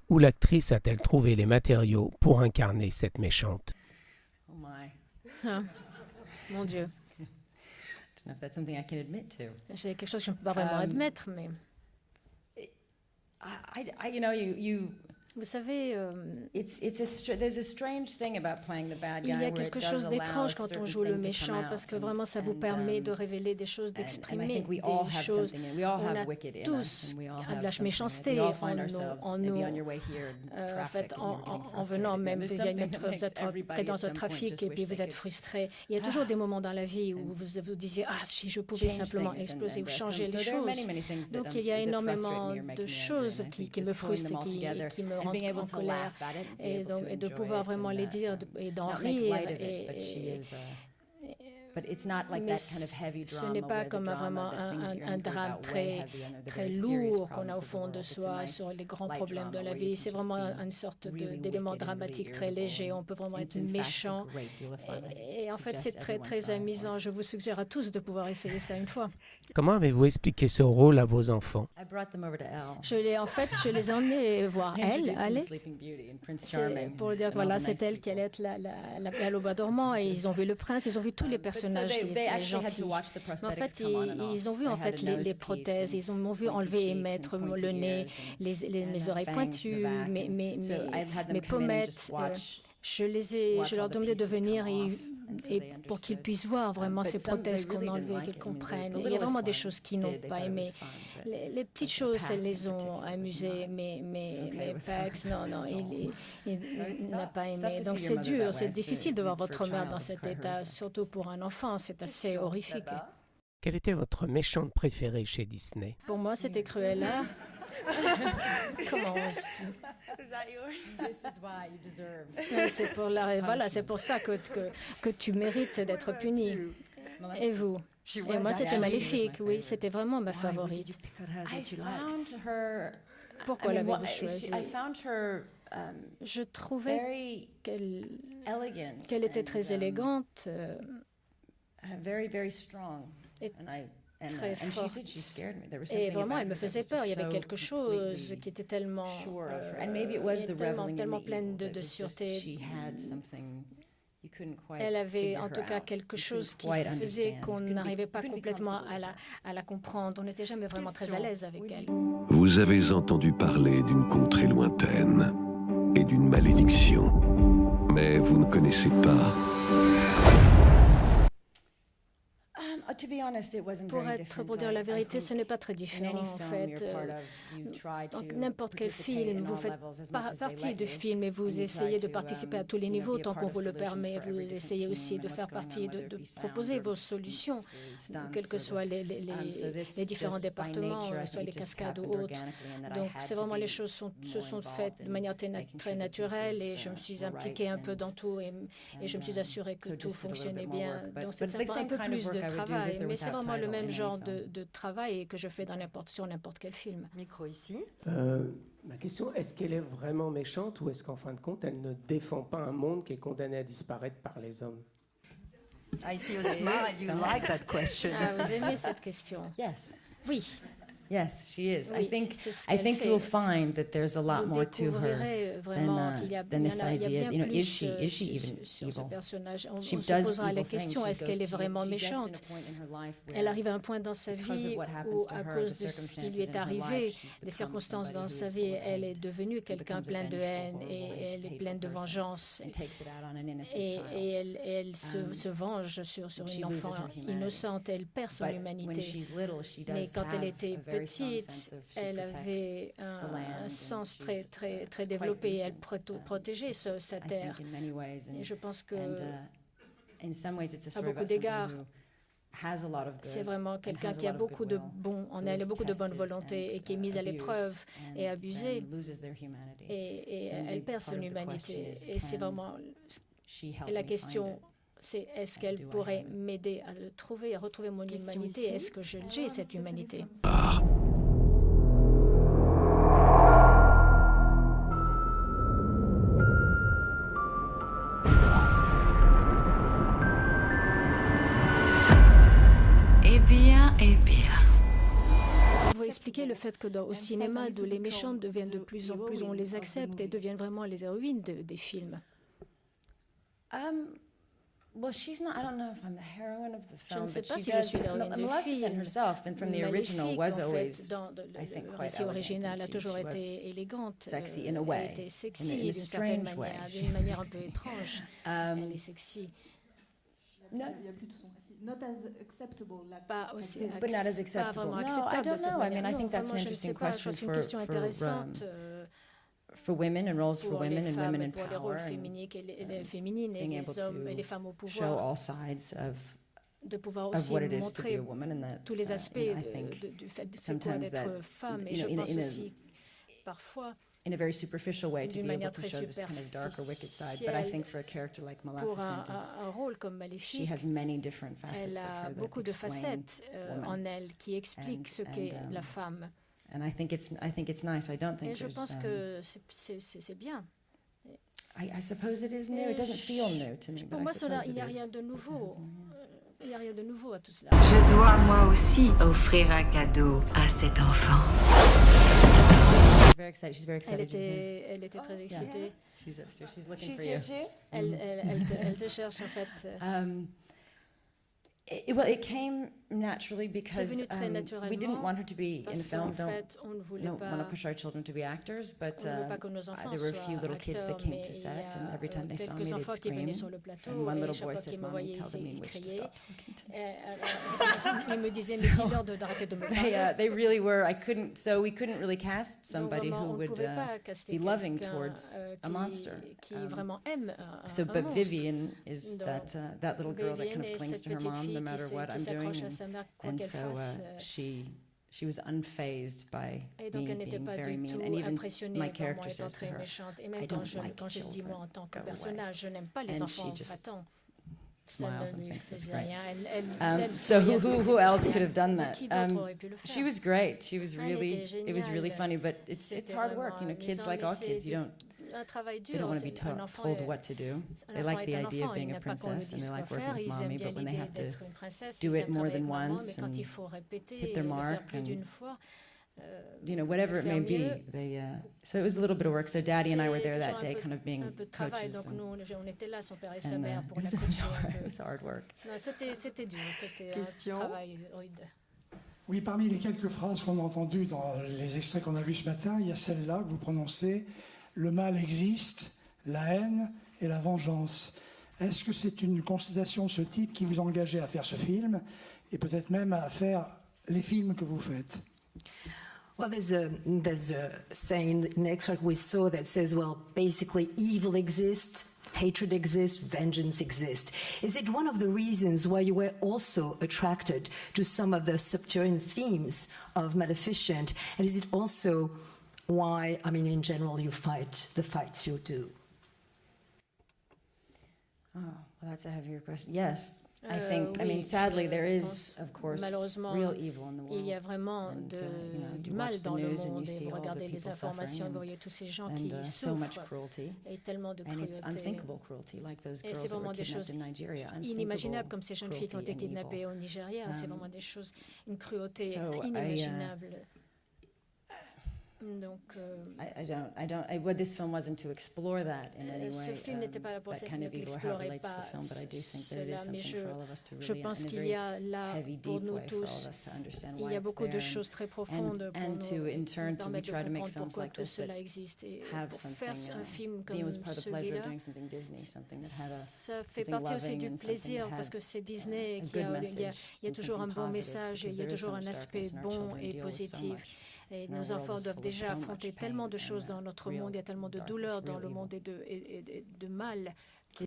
Où l'actrice a-t-elle trouvé les matériaux pour incarner cette méchante? Oh my. Ah, mon Dieu. I don't know if that's something I can admit to. J'ai quelque chose que je ne peux pas vraiment admettre, mais You know, you vous savez, there's a strange thing about playing the bad guy. il y a where it quelque does chose allow d'étrange a quand on certain joue le thing to méchant, come parce out que vraiment ça vous permet de révéler des choses, and I d'exprimer think we all des have choses. something in. We all On have a wicked in tous us, and we all de have la something. méchanceté We all en find nous, ourselves en maybe nous. on your way here in En traffic fait, and you're getting en frustrated. venant And même, there's vous allez something that vous makes êtes everybody pris dans at un some point trafic just et puis wish vous they êtes could frustré. Il y a toujours des moments dans la vie où vous disiez « Ah, si je pouvais change simplement things exploser ou and changer so les there are choses. » many things Donc that il y a that énormément frustrate me or make de me choses angry, and I think qui me just pulling frustrent them all together qui me and being rendent able en to colère. laugh at it, be Et, able donc, to et de enjoy pouvoir it vraiment and, les dire et d'en not make rire. light of it, but she is but it's not like Mais that kind of heavy ce drama n'est pas where the comme vraiment drama, that things you're un in grief drame out way très, heavy and the très very serious lourd qu'on problems a au of the fond world. de It's a soi nice sur les grands light problèmes de drama la where you vie. can C'est just vraiment be une sorte really d'élément wicked and really dramatique très irritable, léger. and On peut vraiment it's être in fact a méchant. great deal of fun. Et en fait, Suggest c'est très, everyone très try it amusant. once. Je vous suggère à tous de pouvoir essayer ça une fois. Comment avez-vous expliqué ce rôle à vos enfants? I brought them over to Elle. Je les ai emmenés voir I elle, introduced them to aller. Sleeping Beauty and Prince C'est Charming pour dire and que all voilà, the c'est nice elle qui allait people. être la belle au bois dormant. Et ils ont vu le prince, ils ont vu tous les But so personnages qui they étaient actually had gentils. to watch the Mais en prosthetics fait, come on and off. ils ont vu I en had fait a nose les piece prothèses, and ils m'ont vu pointy enlever et cheeks mettre and pointy le nez, ears and mes oreilles fangs in the pointues, back. So I had them mes come in and pommettes. just watch Je leur all the demandais de pieces venir come off, and so et they pour qu'ils understood. puissent voir vraiment But ces some they prothèses qu'on really a didn't enlevées, like qu'ils it. I mean, comprennent. the Il y a littlest vraiment des ones, choses qu'ils n'ont they pas thought it was aimées. fun, but Les petites like the choses, Pax elles in les ont particular was amusées, not mais okay with Pax, non, at all. il n'a tough. pas It's aimé. tough to Donc see your c'est mother dur, that way. c'est It's difficile de voir for a votre mère child, dans it's cet quite état, horrific. surtout pour un enfant, c'est assez horrifique. Quelle était votre méchante préférée chez Disney? Pour moi, c'était Cruella. Comment oses-tu? Is that yours? This is why you deserve. C'est pour voilà, c'est pour ça que tu mérites d'être puni. Et vous? Et moi, c'était Maléfique, oui, c'était vraiment ma favorite. I found her. Pourquoi I mean, l'avez-vous well, choisie? I found her Je trouvais very elegant. qu'elle était très and, élégante, very, very strong. et très And forte. she scared me. There was Et something vraiment, about elle me her that faisait was peur. Il y just avait so quelque chose completely qui était tellement, sure of her. And maybe it was the reveling in tellement the pleine evil. de It was just sûreté. she had something you couldn't quite Elle avait figure en tout her cas out. quelque You chose qui couldn't quite faisait understand. qu'on You couldn't be- n'arrivait pas you couldn't be complètement comfortable with her. à la comprendre. On n'était jamais vraiment très à l'aise avec elle. Vous avez entendu parler d'une contrée lointaine et d'une malédiction, mais vous ne connaissez pas. To be honest, it wasn't Pour very être, different. pour dire la I vérité, think ce n'est pas très in différent any en film fait. you're part of, you try Dans to n'importe quel participate film, in vous all faites levels as much as they partie let du you. film et And vous you essayez try de to, participer à tous les be niveaux a tant part qu'on of vous le solutions permet. for Vous every different essayez team aussi and de what's faire going on, partie, whether de it be sound proposer or vos the solutions, stunts quels que or the- soient so this les différents just by départements, nature, I soit think les it just cascades ou happened autres. organically and that I Donc had c'est to vraiment be les choses se more sont involved faites de in manière making très sure the naturelle pieces, et je me suis were impliquée un right peu dans tout et je me suis assurée que so tout just did a little fonctionnait bit more bien. work, but- Donc but c'est the un same peu kind of plus work de I would do travail, with or mais c'est without vraiment le title même in any genre film. de travail que je fais sur n'importe quel film. Micro ici. Ma question, est-ce qu'elle est vraiment méchante ou est-ce qu'en fin de compte, elle ne défend pas un monde qui est condamné à disparaître par les hommes? I see you smile. You like that question. Ah, vous aimez cette question? Yes. Oui. Yes, she is. Oui, I think c'est ce I qu'elle think fait. you'll find that there's a lot Vous more to her découvrirez vraiment qu'il y a, than il y this en a- il y a idea. bien You know, plus is she even sur ce evil? personnage. On She se does posera evil la things. question, She est-ce goes qu'elle est to- vraiment she gets in a méchante? point in her life where Elle arrive à un point dans sa because of vie what happens où, to à her, cause the de ce qui circumstances lui est in her arrivé, life, she des becomes circonstances somebody dans who is sa full vie, of elle hate est devenue quelqu'un becomes a plein de vengeful, haine et horrible, elle est hateful pleine de person vengeance. and takes it out on an innocent Et child. elle se venge sur She une loses enfant her humanity. innocente, elle perd son But when humanité. she's little, she Mais does quand elle have était a very strong petite, sense of she elle protects avait the land un and sens she's, très quite développé. Elle decent, protégeait sa I terre. think in many ways, Et je pense que and in some ways, it's a story beaucoup about somebody d'égards, who has a lot of c'est good vraiment and quelqu'un has a qui a lot of beaucoup de goodwill, bon, en who elle a is beaucoup de bonne tested volonté et qui est and mise à l'épreuve abused et and abusée. then loses their humanity. Et And elle the perd part son of the humanité. question Et is, c'est can vraiment she help et la me question, find it? c'est est-ce And qu'elle do I pourrait have it? m'aider à le trouver, à retrouver mon Question humanité? ici. Est-ce que j'ai cette humanité? Eh bien. Vous expliquer expliquer le fait que au cinéma, d'où les méchantes deviennent de plus en plus, on les accepte et deviennent vraiment les héroïnes des films? Well, she's not. I don't know if I'm the heroine of the film, Je ne sais but pas she si je does. suis l'héroïne du Maleficent film. herself, and from the original, Maléfique, was en always, fait, dans I think, le quite récit elegant, original, a and toujours she was été élégante. sexy in a way, Elle était in sexy a d'une certaine strange way. manière, She's d'une manière un peu sexy. étrange. Elle est sexy. No, Not as acceptable. Pas aussi but not as pas acceptable. vraiment No, I acceptable de don't cette know. I mean, manière. I Non, think that's an vraiment, je ne interesting sais pas. Je question pense que c'est une question intéressante for women and roles for pour women les and femmes, women in pour les power, rôles and féminines et being les able hommes to et les femmes au show pouvoir, all sides de pouvoir of aussi what it is to be montrer a woman, and that tous les aspects I think du fait de c'est quoi sometimes that, d'être femme. Et you je know, pense aussi parfois in a very superficial way to d'une be able manière to très show this kind of darker, wicked side. But I superficielle think for a character like pour Maleficent, un rôle comme she Maléfique, has many different facets elle of a her that beaucoup de explain facettes woman. en elle qui expliquent ce qu'est la femme. And I think it's nice. I don't Et think je pense que c'est bien. I suppose it is new. It doesn't feel new to me, but Pour I moi, suppose il it n'y a is. rien de nouveau. Il n'y a rien de nouveau à tout cela. Je dois moi aussi offrir un cadeau à cet enfant. Very excited. She's very excited. Elle était très excitée. She's upstairs. She's looking for you. Elle te cherche en fait. It came naturally because venu très we didn't naturellement want her to be in Parce film. qu'en fait, on ne voulait Don't want to pas. push our children to be actors, but On ne veut pas que nos enfants there were a few soient little kids that acteurs, came mais to il y set, a and every time they saw me, quelques they'd enfants qui venaient scream. sur le plateau And one et little chaque boy fois said, qu'ils me "Mommy, voyaient, tell the ils mean witch to criaient. stop talking to me." Ils me disaient, mais dis-leur d'arrêter de me parler. They really were. We couldn't really cast somebody Donc, vraiment, who on ne would pouvait pas caster be loving quelqu'un, towards a monster. qui vraiment aime un But monstre. Vivian is Donc, that little girl that Vivienne kind of est clings cette to her petite mom fille no matter what qui I'm s'accroche doing. à sa mère quoi And qu'elle so fasse. she was unfazed by Et donc, me elle n'était being pas very du mean. tout And even impressionnée my par moi character étant says to très her, méchante. Et même "I quand don't je like dis moi children. en tant que Go away." personnage, je n'aime pas les And enfants she just battants. Ça smiles ne and lui thinks that's faisait great. rien. So souriait, who elle who disait, else c'est could have done génial. that? Qui d'autre aurait pu le She faire? was great. She was Elle really était it was really géniale. funny, but it's C'était hard work. You know, vraiment kids amusant, like mais all kids, c'est you don't un travail dur. they don't want to be Un enfant told est- what to do. un They enfant like est the un idea of enfant, being il a n'a pas qu'on lui princess and dise they quoi like working faire, with ils aiment mommy, bien but when they l'idée have to d'être une princesse, do ils it aiment more travailler than avec maman, once mais quand and il faut répéter hit et their le faire mark plus and d'une fois, whatever it may be, mieux. they so it was a little bit of work. So Daddy and I were c'est there that toujours day, un peu- kind of being un peu de travail. coaches, Donc nous, on était là, son père et sa and mère, it pour was, la coacher un it peu. was hard work. Non, c'était dur, c'était Question. un travail rude. Oui, parmi les quelques phrases qu'on a entendues dans les extraits qu'on a vus ce matin, il y a celle-là que vous prononcez « Le mal existe, la haine et la vengeance ». Est-ce que c'est une constatation de ce type qui vous engageait à faire ce film et peut-être même à faire les films que vous faites? Well, there's a saying in the extract we saw that says, well, basically evil exists, hatred exists, vengeance exists. Is it one of the reasons why you were also attracted to some of the subterranean themes of Maleficent? And is it also why, I mean, in general, you fight the fights you do? Oh, well, that's a heavier question. Yes, I think. I mean, oui, sadly, je there is, pense, of course, malheureusement, real evil in the Il y a world. vraiment And, du you mal watch the dans le news and monde you et see vous all the regardez les people informations, suffering vous voyez tous ces gens and qui so much souffrent cruelty. et tellement de And it's cruauté. unthinkable cruelty, like those Et girls c'est that were vraiment des kidnapped choses in Nigeria. inimaginables comme ces jeunes filles qui ont été cruelty and evil. kidnappées au Nigeria. C'est vraiment des choses, une cruauté So, inimaginable. Donc, this film wasn't to explore that in any ce way. film n'était pas là pour That kind of evil, how it n'explorer relates to pas the film, but I do think that it cela, is mais something for all of us to je really, pense in a qu'il very y a là heavy, pour deep nous way, for all of tous, us to understand il why y a it's beaucoup there de choses très profondes pour and nous to, in turn, to we permettre de try to make comprendre films pourquoi like tout this that cela existe. Et have pour something. faire un film It was comme part of the pleasure of celui-là, doing something Disney, something that had a ça fait something partie aussi loving du and something plaisir that parce had que c'est Disney a qui good a, il y a, message il y a and toujours un something bon positive, message et because il y a there is toujours so un much aspect darkness and our bon children et deal with so positif. much. Et And our nos world enfants is doivent full of déjà so affronter much tellement pain de choses and, dans notre real monde, il y a tellement de darkness, douleurs dans real le evil. monde et de mal